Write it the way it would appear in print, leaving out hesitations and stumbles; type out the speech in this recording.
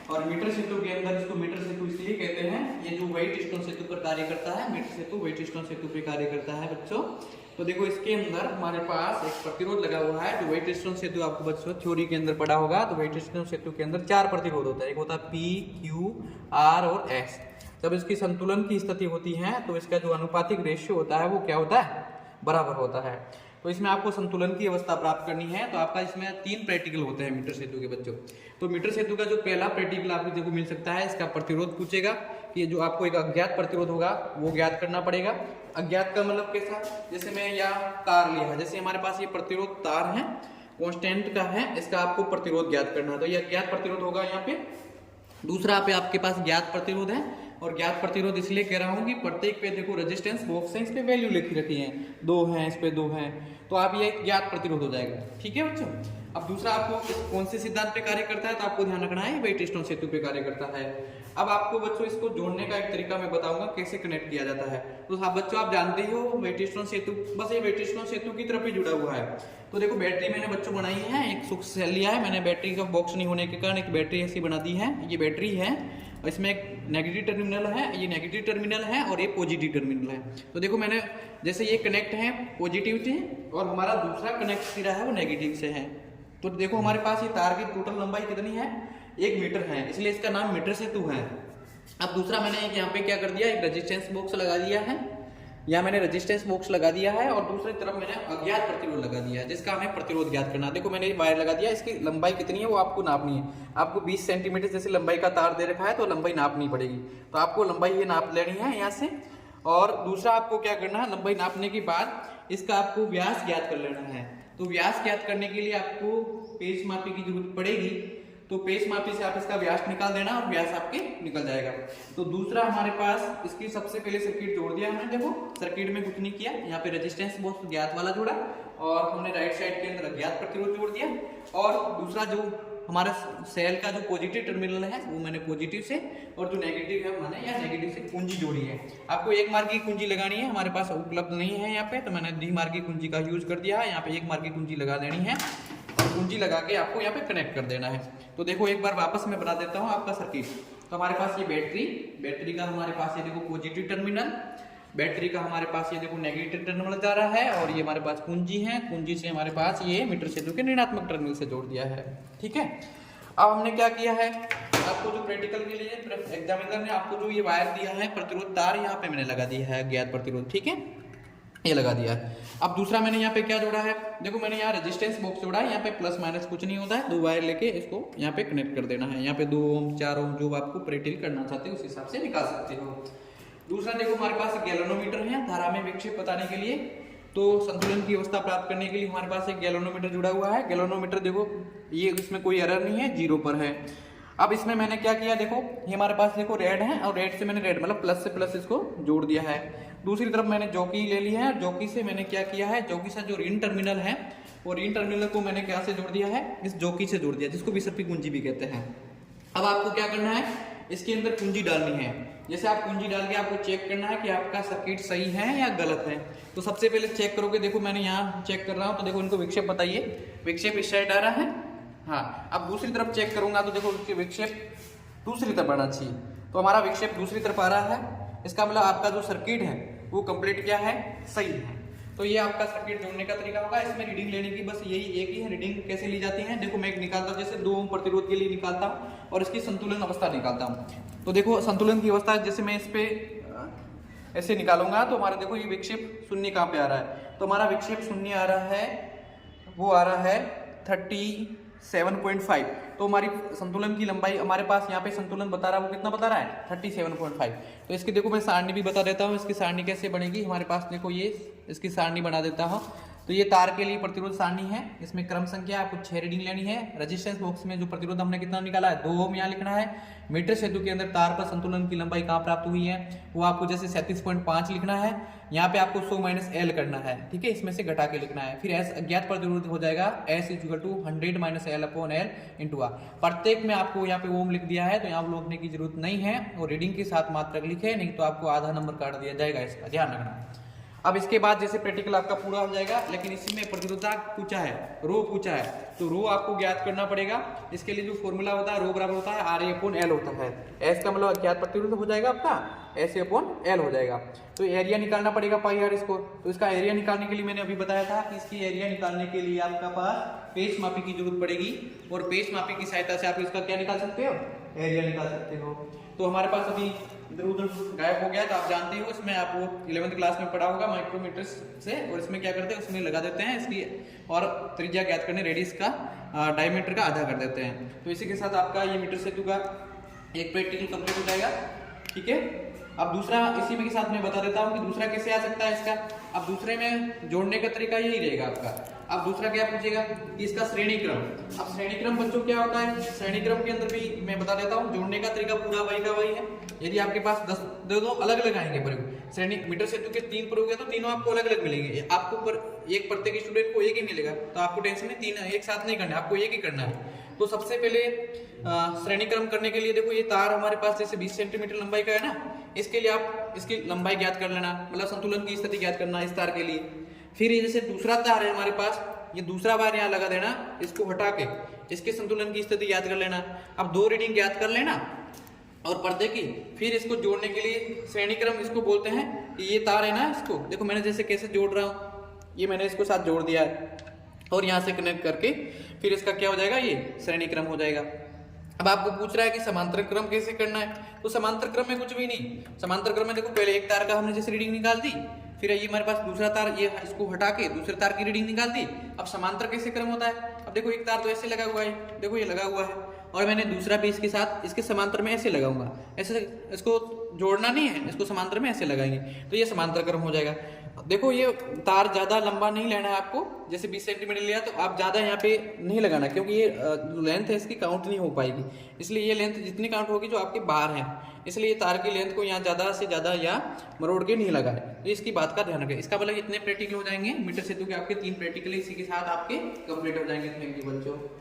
और मीटर सेतु के अंदर इसको मीटर सेतु इसलिए कहते हैं, ये जो व्हाइट स्टोन सेतु पर कार्य करता है, मीटर सेतु व्हाइट स्टोन सेतु पर कार्य करता है बच्चों। तो देखो इसके अंदर हमारे पास एक प्रतिरोध लगा हुआ है। जो व्हाइट स्टोन सेतु आपको बच्चों थ्योरी के अंदर पढ़ा होगा, तो व्हाइट स्टोन सेतु के अंदर 4 प्रतिरोध होता है। एक होता है पी, क्यू, आर और एस। जब इसकी संतुलन की स्थिति होती है तो इसका जो अनुपातिक रेशियो होता है वो क्या होता है, बराबर होता है। तो इसमें आपको संतुलन की अवस्था प्राप्त करनी है। तो आपका इसमें 3 प्रैक्टिकल होते हैं मीटर सेतु के बच्चों। तो मीटर सेतु का जो पहला प्रैक्टिकल आपको देखो मिल सकता है, इसका प्रतिरोध पूछेगा कि जो आपको एक अज्ञात प्रतिरोध होगा वो ज्ञात करना पड़ेगा। अज्ञात का मतलब कैसा, जैसे मैं यहाँ तार लिया है, जैसे हमारे पास ये प्रतिरोध तार है, कांस्टेंट का है, इसका आपको प्रतिरोध ज्ञात करना है। तो ये अज्ञात प्रतिरोध होगा यहाँ पे। दूसरा पे आपके पास ज्ञात प्रतिरोध है, और ज्ञात प्रतिरोध इसलिए कह रहा हूँ कि प्रत्येक पे देखो रेजिस्टेंस बॉक्स है, इस पे वैल्यू लिखी रखी है, 2 है, इस पे 2 है, तो आप ये ज्ञात प्रतिरोध हो जाएगा। ठीक है बच्चों। अब दूसरा आपको कौन से सिद्धांत पे कार्य करता है, तो आपको ध्यान रखना है व्हाइट स्टोन सेतु पे कार्य करता है। अब आपको बच्चों इसको जोड़ने का एक तरीका मैं बताऊंगा कैसे कनेक्ट किया जाता है। तो बच्चों आप जानते ही हो व्हाइट स्टोन सेतु, बस ये व्हाइट स्टोन सेतु की तरफ ही जुड़ा हुआ है। तो देखो बैटरी मैंने बच्चों बनाई है, एक सुख सेल लिया है मैंने, बैटरी का बॉक्स नहीं होने के कारण एक बैटरी ऐसी बना दी है। ये बैटरी है, इसमें एक नेगेटिव टर्मिनल है, ये नेगेटिव टर्मिनल है और ये पॉजिटिव टर्मिनल है। तो देखो मैंने जैसे ये कनेक्ट है पॉजिटिव से, और हमारा दूसरा कनेक्ट सिरा है वो नेगेटिव से है। तो देखो हमारे पास ये तार की टोटल लंबाई कितनी है, 1 मीटर है, इसलिए इसका नाम मीटर सेतु है। अब दूसरा मैंने यहाँ पे क्या कर दिया, एक रेजिस्टेंस बॉक्स लगा दिया है, यहाँ मैंने रेजिस्टेंस बॉक्स लगा दिया है, और दूसरी तरफ मैंने अज्ञात प्रतिरोध लगा दिया है जिसका हमें प्रतिरोध ज्ञात करना है। देखो मैंने वायर लगा दिया, इसकी लंबाई कितनी है वो आपको नापनी है। आपको 20 सेंटीमीटर जैसे लंबाई का तार दे रखा है, तो लंबाई नापनी पड़ेगी। तो आपको लंबाई ये नाप लेनी है यहाँ से। और दूसरा आपको क्या करना है, लंबाई नापने के बाद इसका आपको व्यास ज्ञात कर लेना है। तो व्यास ज्ञात करने के लिए आपको पेच मापी की जरूरत पड़ेगी। तो पेच मापी से आप इसका व्यास निकाल देना और व्यास आपके निकल जाएगा। तो दूसरा हमारे पास इसकी सबसे पहले सर्किट जोड़ दिया हमने। देखो सर्किट में कुछ नहीं किया, यहाँ पे रेजिस्टेंस बॉक्स ज्ञात वाला जोड़ा, और हमने राइट साइड के अंदर अज्ञात प्रतिरोध जोड़ दिया। और दूसरा जो हमारा सेल का जो पॉजिटिव टर्मिनल है वो मैंने पॉजिटिव से, और जो नेगेटिव है मैंने यहाँ नेगेटिव से कुंजी जोड़ी है। आपको 1 मार्ग की कुंजी लगानी है, हमारे पास उपलब्ध नहीं है यहाँ पे, तो मैंने 2 मार्ग की कुंजी का यूज कर दिया है। यहाँ पे 1 मार्ग की कुंजी लगा देनी है, और कुंजी लगा के आपको यहाँ पे कनेक्ट कर देना है। तो देखो एक बार वापस मैं बना देता हूँ आपका सर्किट। तो हमारे पास ये बैटरी का हमारे पास ये देखो पॉजिटिव टर्मिनल, बैटरी का हमारे पास ये देखो नेगेटिव टर्मिनल जा रहा है, और ये हमारे पास कुंजी है, कुंजी से हमारे पास ये मीटर सेतु के ऋणात्मक टर्मिनल से जोड़ दिया है। ठीक है। अब हमने क्या किया है, आपको जो प्रैक्टिकल के लिए एग्जामिनर ने आपको जो ये वायर दिया है प्रतिरोध तार, यहाँ पे मैंने लगा दिया है ज्ञात प्रतिरोध। ठीक है, ये लगा दिया है। अब दूसरा मैंने यहाँ पे क्या जोड़ा है, देखो मैंने यहाँ रेजिस्टेंस बॉक्स जोड़ा है, यहाँ पे प्लस माइनस कुछ नहीं होता है, 2 वायर लेके इसको यहाँ पे कनेक्ट कर देना है। यहाँ पे 2 ओम 4 ओम जो आपको प्रैक्टिकल करना चाहते हो उस हिसाब से निकाल सकते हो। दूसरा देखो हमारे पास गैल्वेनोमीटर है धारा में विक्षेप बताने के लिए। तो संतुलन की अवस्था प्राप्त करने के लिए हमारे पास एक गैल्वेनोमीटर जुड़ा हुआ है। गैल्वेनोमीटर देखो ये इसमें कोई एरर नहीं है, 0 पर है। अब इसमें मैंने क्या किया, देखो ये हमारे पास देखो रेड है, और रेड से मैंने रेड मतलब प्लस से प्लस इसको जोड़ दिया है। दूसरी तरफ मैंने जॉकी ले ली है, जॉकी से मैंने क्या किया है, जॉकी से जो ऋण टर्मिनल है वो ऋण टर्मिनल को मैंने क्या से जोड़ दिया है, इस जॉकी से जोड़ दिया, जिसको विसर्पी कुंजी भी कहते हैं। अब आपको क्या करना है, इसके अंदर कुंजी डालनी है। जैसे आप कुंजी डाल के आपको चेक करना है कि आपका सर्किट सही है या गलत है। तो सबसे पहले चेक करोगे, देखो मैंने यहाँ चेक कर रहा हूँ, तो देखो इनको विक्षेप बताइए, विक्षेप इस साइड आ रहा है। हाँ, अब दूसरी तरफ चेक करूंगा तो देखो विक्षेप दूसरी तरफ आना चाहिए। तो हमारा विक्षेप दूसरी तरफ आ रहा है, इसका मतलब आपका जो सर्किट है वो कंप्लीट क्या है, सही है। तो ये आपका सर्किट जोड़ने का तरीका होगा। इसमें रीडिंग लेने की बस यही एक ही है। रीडिंग कैसे ली जाती है, देखो मैं निकालता हूँ, जैसे 2 ओम प्रतिरोध के लिए निकालता हूँ और इसकी संतुलन अवस्था निकालता हूँ। तो देखो संतुलन की अवस्था जैसे मैं इस पे ऐसे निकालूंगा तो हमारा देखो ये विक्षेप शून्य कहाँ पे आ रहा है, तो हमारा विक्षेप शून्य आ रहा है, वो आ रहा है 37.5। तो हमारी संतुलन की लंबाई हमारे पास यहाँ पे संतुलन बता रहा है, वो कितना बता रहा है 37.5। तो इसकी देखो मैं सारणी भी बता देता हूँ, इसकी सारणी कैसे बनेगी। हमारे पास देखो ये इसकी सारणी बना देता हूँ। तो ये तार के लिए प्रतिरोध सारणी है, इसमें क्रम संख्या आपको 6 रीडिंग लेनी है। रेजिस्टेंस बॉक्स में जो प्रतिरोध हमने कितना निकाला है 2 ओम यहाँ लिखना है। मीटर सेतु के अंदर तार पर संतुलन की लंबाई कहाँ प्राप्त हुई है, वो आपको जैसे 37.5 लिखना है। यहाँ पे आपको 100 माइनस एल करना है, ठीक है, इसमें से घटा के लिखना है। फिर एस अज्ञात प्रतिरोध हो जाएगा, S is equal to 100 minus L upon L into R. प्रत्येक में आपको यहाँ पे ओम लिख दिया है, तो यहाँ ओम लिखने की जरूरत नहीं है, और रीडिंग के साथ मात्रक लिखे, नहीं तो आपको आधा नंबर काट दिया जाएगा, इसका ध्यान रखना। अब इसके बाद जैसे प्रैक्टिकल आपका पूरा हो जाएगा, लेकिन इसी में प्रतिरोधकता पूछा है, रो पूछा है, तो रो आपको ज्ञात करना पड़ेगा। इसके लिए जो फॉर्मूला होता है रो बराबर होता है RA/L होता है। एस का मतलब अज्ञात प्रतिरोध हो जाएगा आपका, SA/L हो जाएगा। तो एरिया निकालना पड़ेगा पाई आर इसको। तो इसका एरिया निकालने के लिए मैंने अभी बताया था कि इसकी एरिया निकालने के लिए आपका पास पेच मापी की जरूरत पड़ेगी, और पेच मापी की सहायता से आप इसका क्या निकाल सकते हो, एरिया निकाल सकते हो। तो हमारे पास अभी इधर उधर गायब हो गया, तो आप जानते हो इसमें आप वो 11वीं क्लास में पढ़ा होगा माइक्रोमीटर से, और इसमें क्या करते हैं, उसमें लगा देते हैं इसकी, और त्रिज्या ज्ञात करने रेडियस का डायमीटर का आधा कर देते हैं। तो इसी के साथ आपका ये मीटर सेतु का एक प्रैक्टिकल कंप्लीट हो जाएगा। ठीक है, अब दूसरा इसी में के साथ मैं बता देता हूँ कि दूसरा कैसे आ सकता है इसका। अब दूसरे में जोड़ने का तरीका यही रहेगा आपका। अब दूसरा क्या पूछेगा कि इसका श्रेणी क्रम। अब श्रेणी क्रम बच्चों क्या होता है, श्रेणी क्रम के अंदर भी मैं बता देता हूँ, जोड़ने का तरीका पूरा वही का वही है। यदि आपके पास 10 दे दो अलग अलग आएंगे प्रयोग, श्रेणी मीटर सेतु के 3 प्रयोग है तो तीनों आपको अलग अलग मिलेंगे। आपको पर एक प्रत्येक स्टूडेंट को एक ही मिलेगा, तो आपको टेंशन नहीं, 3 एक साथ नहीं करना है, आपको एक ही करना है। तो सबसे पहले श्रेणी क्रम करने के लिए देखो, ये तार हमारे पास जैसे 20 सेंटीमीटर लंबाई का है ना, इसके लिए आप इसकी लंबाई ज्ञात कर लेना, मतलब संतुलन की स्थिति ज्ञात करना इस तार के लिए। फिर ये जैसे दूसरा तार है हमारे पास, ये दूसरा बार यहाँ लगा देना, इसको हटा के इसके संतुलन की स्थिति ज्ञात कर लेना। अब 2 रीडिंग ज्ञात कर लेना और पर्दे की, फिर इसको जोड़ने के लिए श्रेणी क्रम इसको बोलते हैं कि ये तार है ना, इसको देखो मैंने जैसे कैसे जोड़ रहा हूँ, ये मैंने इसको साथ जोड़ दिया है और यहाँ से कनेक्ट करके फिर इसका क्या हो जाएगा, ये श्रेणी क्रम हो जाएगा। अब आपको पूछ रहा है कि समांतर क्रम कैसे करना है, तो समांतर क्रम में कुछ भी नहीं। समांतर क्रम में देखो, पहले एक तार का हमने जैसे रीडिंग निकाल दी, फिर ये हमारे पास दूसरा तार, ये इसको हटा के दूसरे तार की रीडिंग निकाल दी। अब समांतर कैसे क्रम होता है, अब देखो एक तार तो ऐसे लगा हुआ है, देखो ये लगा हुआ है, और मैंने दूसरा भी इसके साथ इसके समांतर में ऐसे लगाऊंगा, ऐसे इसको जोड़ना नहीं है, इसको समांतर में ऐसे लगाएंगे, तो ये समांतर क्रम हो जाएगा। देखो ये तार ज्यादा लंबा नहीं लेना है आपको, जैसे 20 सेंटीमीटर लिया तो आप ज्यादा यहाँ पे नहीं लगाना, क्योंकि ये लेंथ है इसकी काउंट नहीं हो पाएगी, इसलिए ये लेंथ जितनी काउंट होगी जो आपके बाहर है, इसलिए तार की लेंथ को यहाँ ज्यादा से ज्यादा यहाँ मरोड़ के नहीं लगाए। तो इसकी बात का ध्यान रखें। इसका मतलब इतने प्रैक्टिकल हो जाएंगे मीटर सेतु के, आपके 3 प्रैक्टिकल इसी के साथ आपके कंप्लीट हो जाएंगे। थैंक यू बच्चों।